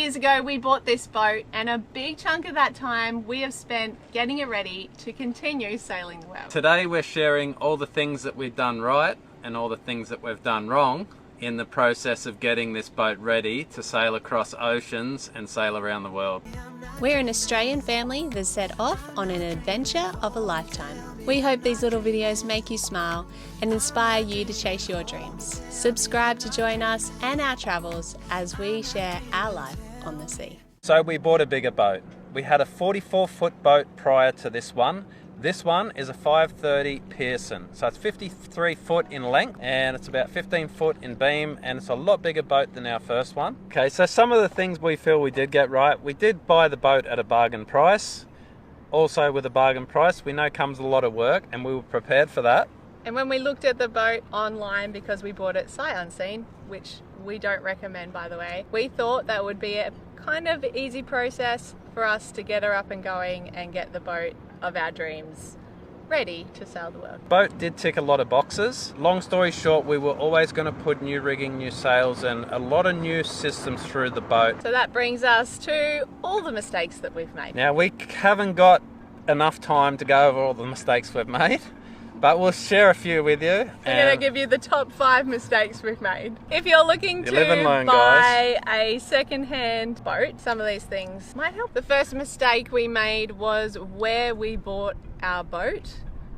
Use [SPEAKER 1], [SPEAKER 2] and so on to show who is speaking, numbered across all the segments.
[SPEAKER 1] years ago we bought this boat, and a big chunk of that time we have spent getting it ready to continue sailing the world.
[SPEAKER 2] Today we're sharing all the things that we've done right and all the things that we've done wrong in the process of getting this boat ready to sail across oceans and sail around the world.
[SPEAKER 3] We're an Australian family that set off on an adventure of a lifetime. We hope these little videos make you smile and inspire you to chase your dreams. Subscribe to join us and our travels as we share our life on the sea.
[SPEAKER 2] So we bought a bigger boat. We had a 44-foot boat prior to this one. This one is a 530 Pearson. So it's 53 foot in length and it's about 15 foot in beam, and it's a lot bigger boat than our first one. Okay, so some of the things we feel we did get right. We did buy the boat at a bargain price. Also with a bargain price, we know comes a lot of work, and we were prepared for that.
[SPEAKER 1] And when we looked at the boat online, because we bought it sight unseen, which we don't recommend by the way, we thought that would be a kind of easy process for us to get her up and going and get the boat of our dreams ready to sail the world.
[SPEAKER 2] Boat did tick a lot of boxes. Long story short, we were always going to put new rigging, new sails, and a lot of new systems through the boat.
[SPEAKER 1] So that brings us to all the mistakes that we've made.
[SPEAKER 2] Now we haven't got enough time to go over all the mistakes we've made, but we'll share a few with you.
[SPEAKER 1] We're going to give you the top 5 mistakes we've made. If you're looking to
[SPEAKER 2] learn,
[SPEAKER 1] buy a second-hand boat, some of these things might help. The first mistake we made was where we bought our boat.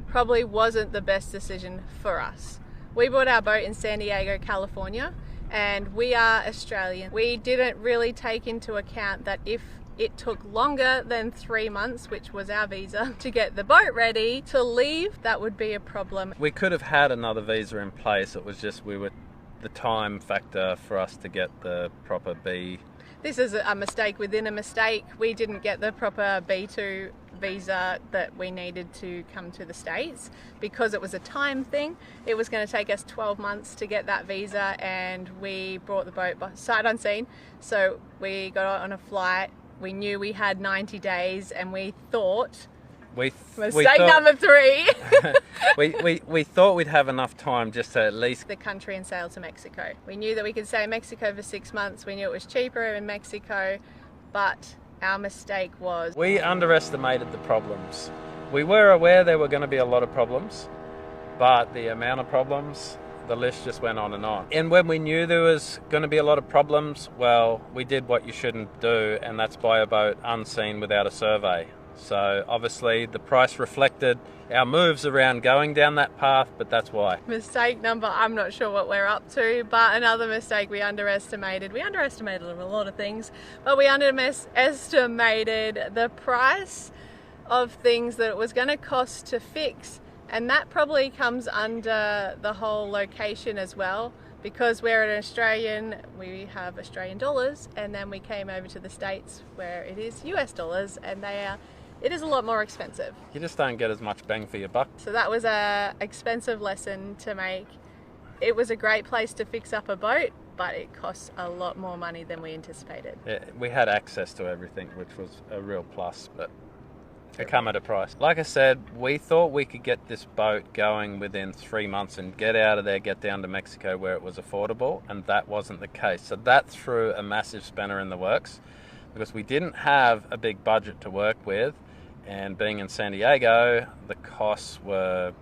[SPEAKER 1] Probably wasn't the best decision for us. We bought our boat in San Diego, California, and we are Australian. We didn't really take into account that if it took longer than 3 months, which was our visa, to get the boat ready to leave, that would be a problem.
[SPEAKER 2] We could have had another visa in place. It was just the time factor for us to get the proper B.
[SPEAKER 1] This is a mistake within a mistake. We didn't get the proper B2 visa that we needed to come to the States because it was a time thing. It was going to take us 12 months to get that visa, and we brought the boat by sight unseen. So we got on a flight. We knew we had 90 days, and we thought, mistake number 3.
[SPEAKER 2] we thought we'd have enough time just to at least
[SPEAKER 1] the country and sail to Mexico. We knew that we could stay in Mexico for 6 months. We knew it was cheaper in Mexico, but our mistake was
[SPEAKER 2] we underestimated the problems. We were aware there were going to be a lot of problems, but the amount of problems, the list just went on and on. And when we knew there was going to be a lot of problems, well, we did what you shouldn't do, and that's buy a boat unseen without a survey. So obviously the price reflected our moves around going down that path, but that's why.
[SPEAKER 1] Mistake number, I'm not sure what we're up to, but another mistake we underestimated. We underestimated a lot of things, but we underestimated the price of things that it was going to cost to fix. And that probably comes under the whole location as well, because we're an Australian, we have Australian dollars, and then we came over to the States where it is US dollars, and it is a lot more expensive.
[SPEAKER 2] You just don't get as much bang for your buck.
[SPEAKER 1] So that was a expensive lesson to make. It was a great place to fix up a boat, but it costs a lot more money than we anticipated.
[SPEAKER 2] Yeah, we had access to everything, which was a real plus, but it come at a price. Like I said, we thought we could get this boat going within 3 months and get out of there, get down to Mexico where it was affordable, and that wasn't the case. So that threw a massive spanner in the works, because we didn't have a big budget to work with, and being in San Diego, the costs were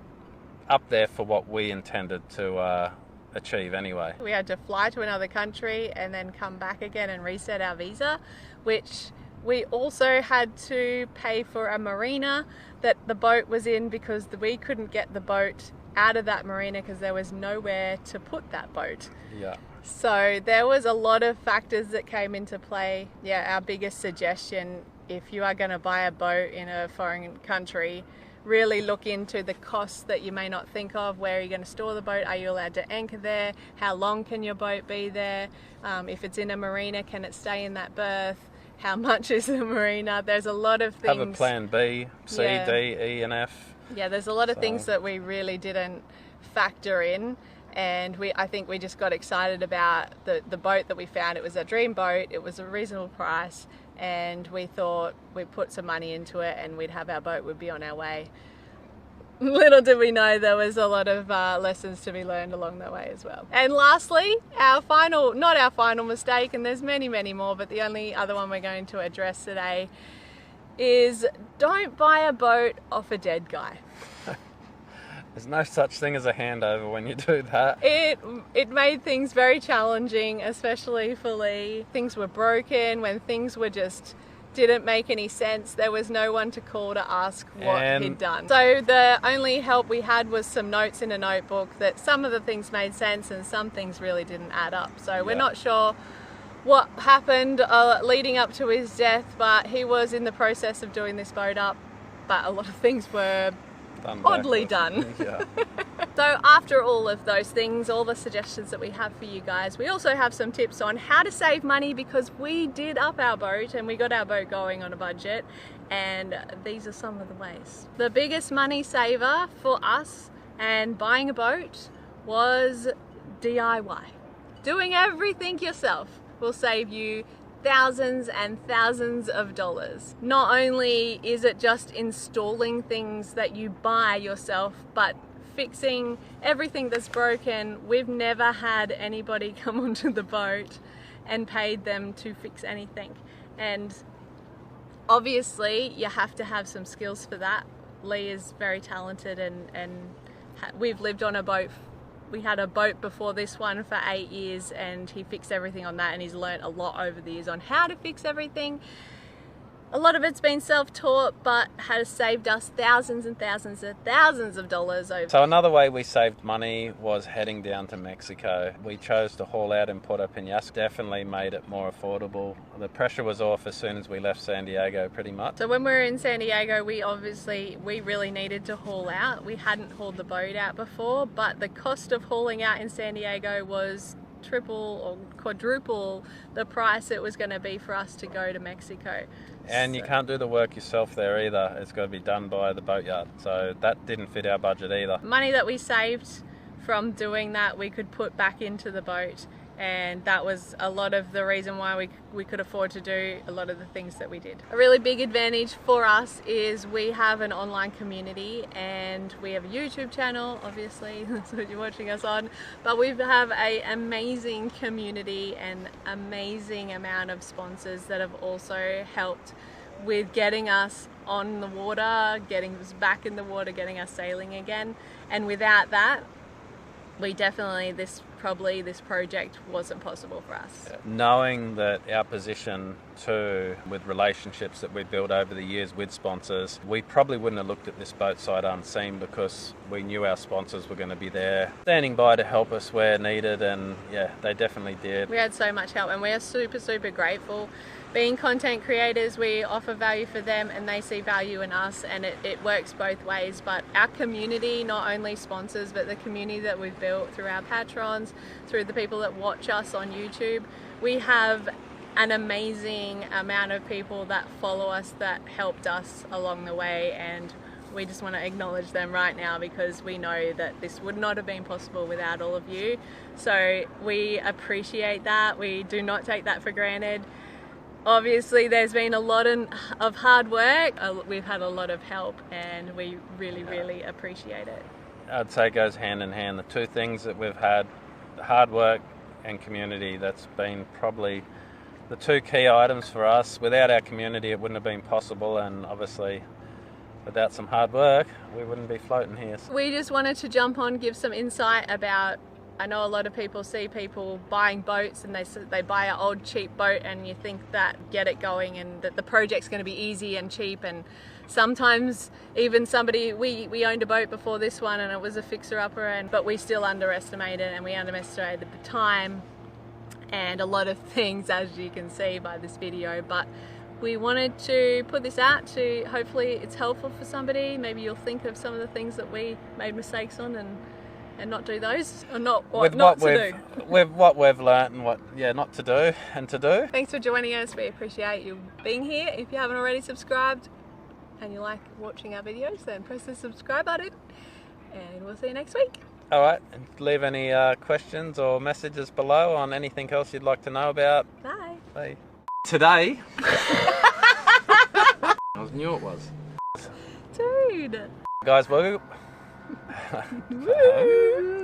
[SPEAKER 2] up there for what we intended to achieve anyway.
[SPEAKER 1] We had to fly to another country and then come back again and reset our visa, which we also had to pay for a marina that the boat was in, because we couldn't get the boat out of that marina because there was nowhere to put that boat.
[SPEAKER 2] Yeah.
[SPEAKER 1] So there was a lot of factors that came into play. Yeah, our biggest suggestion, if you are going to buy a boat in a foreign country, really look into the costs that you may not think of. Where are you going to store the boat? Are you allowed to anchor there? How long can your boat be there? If it's in a marina, can it stay in that berth? How much is the marina? There's a lot of things.
[SPEAKER 2] Have a plan B, C,
[SPEAKER 1] Yeah.
[SPEAKER 2] D, E and F.
[SPEAKER 1] Yeah, there's a lot of things that we really didn't factor in, and I think we just got excited about the boat that we found. It was a dream boat, it was a reasonable price, and we thought we'd put some money into it and we'd have our boat, we'd be on our way. little did we know there was a lot of lessons to be learned along the way as well. And lastly, not our final mistake, and there's many, many more, but the only other one we're going to address today is don't buy a boat off a dead guy.
[SPEAKER 2] There's no such thing as a handover when you do that.
[SPEAKER 1] It made things very challenging, especially for Lee. Things were broken, when things were just didn't make any sense. There was no one to call to ask what he'd done. So the only help we had was some notes in a notebook that some of the things made sense and some things really didn't add up. So we're not sure what happened leading up to his death, but he was in the process of doing this boat up, but a lot of things were oddly done.
[SPEAKER 2] Yeah.
[SPEAKER 1] So after all of those things, all the suggestions that we have for you guys, we also have some tips on how to save money, because we did up our boat and we got our boat going on a budget, and these are some of the ways. The biggest money saver for us and buying a boat was DIY. Doing everything yourself will save you thousands and thousands of dollars. Not only is it just installing things that you buy yourself, but fixing everything that's broken. We've never had anybody come onto the boat and paid them to fix anything. And obviously you have to have some skills for that. Lee is very talented, and we've lived on a boat. We had a boat before this one for 8 years, and he fixed everything on that, and he's learnt a lot over the years on how to fix everything. A lot of it's been self-taught, but has saved us thousands and thousands and thousands of dollars over.
[SPEAKER 2] So another way we saved money was heading down to Mexico. We chose to haul out in Puerto Peñasco. Definitely made it more affordable. The pressure was off as soon as we left San Diego, pretty much.
[SPEAKER 1] So when we were in San Diego, we really needed to haul out. We hadn't hauled the boat out before, but the cost of hauling out in San Diego was triple or quadruple the price it was going to be for us to go to Mexico.
[SPEAKER 2] And you can't do the work yourself there either. It's got to be done by the boatyard. So that didn't fit our budget either.
[SPEAKER 1] Money that we saved from doing that, we could put back into the boat, and that was a lot of the reason why we could afford to do a lot of the things that we did. A really big advantage for us is we have an online community, and we have a YouTube channel, obviously that's what you're watching us on, but we have an amazing community and amazing amount of sponsors that have also helped with getting us on the water, getting us back in the water, getting us sailing again. And without that, this project wasn't possible for us.
[SPEAKER 2] Knowing that our position too, with relationships that we built over the years with sponsors, we probably wouldn't have looked at this boat sight unseen, because we knew our sponsors were going to be there, standing by to help us where needed, and yeah, they definitely did.
[SPEAKER 1] We had so much help, and we are super, super grateful. Being content creators, we offer value for them and they see value in us, and it works both ways. But our community, not only sponsors, but the community that we've built through our patrons, through the people that watch us on YouTube, we have an amazing amount of people that follow us that helped us along the way, and we just want to acknowledge them right now, because we know that this would not have been possible without all of you. So we appreciate that. We do not take that for granted. Obviously there's been a lot of hard work. We've had a lot of help, and we really, really appreciate it.
[SPEAKER 2] I'd say it goes hand in hand. The two things that we've had, hard work and community, that's been probably the two key items for us. Without our community it wouldn't have been possible, and obviously without some hard work we wouldn't be floating here.
[SPEAKER 1] We just wanted to jump on, give some insight about, I know a lot of people see people buying boats and they buy an old cheap boat, and you think that get it going and that the project's going to be easy and cheap. And sometimes even we owned a boat before this one and it was a fixer-upper, but we still underestimated, and we underestimated the time and a lot of things, as you can see by this video. But we wanted to put this out to, hopefully it's helpful for somebody. Maybe you'll think of some of the things that we made mistakes on and not do those, or not to do.
[SPEAKER 2] With what we've learnt and what not to do and to do.
[SPEAKER 1] Thanks for joining us. We appreciate you being here. If you haven't already subscribed and you like watching our videos, then press the subscribe button, and we'll see you next week.
[SPEAKER 2] Alright, leave any questions or messages below on anything else you'd like to know about.
[SPEAKER 1] Bye.
[SPEAKER 2] Bye. Today I knew it was.
[SPEAKER 1] Dude.
[SPEAKER 2] Guys,
[SPEAKER 1] Woo!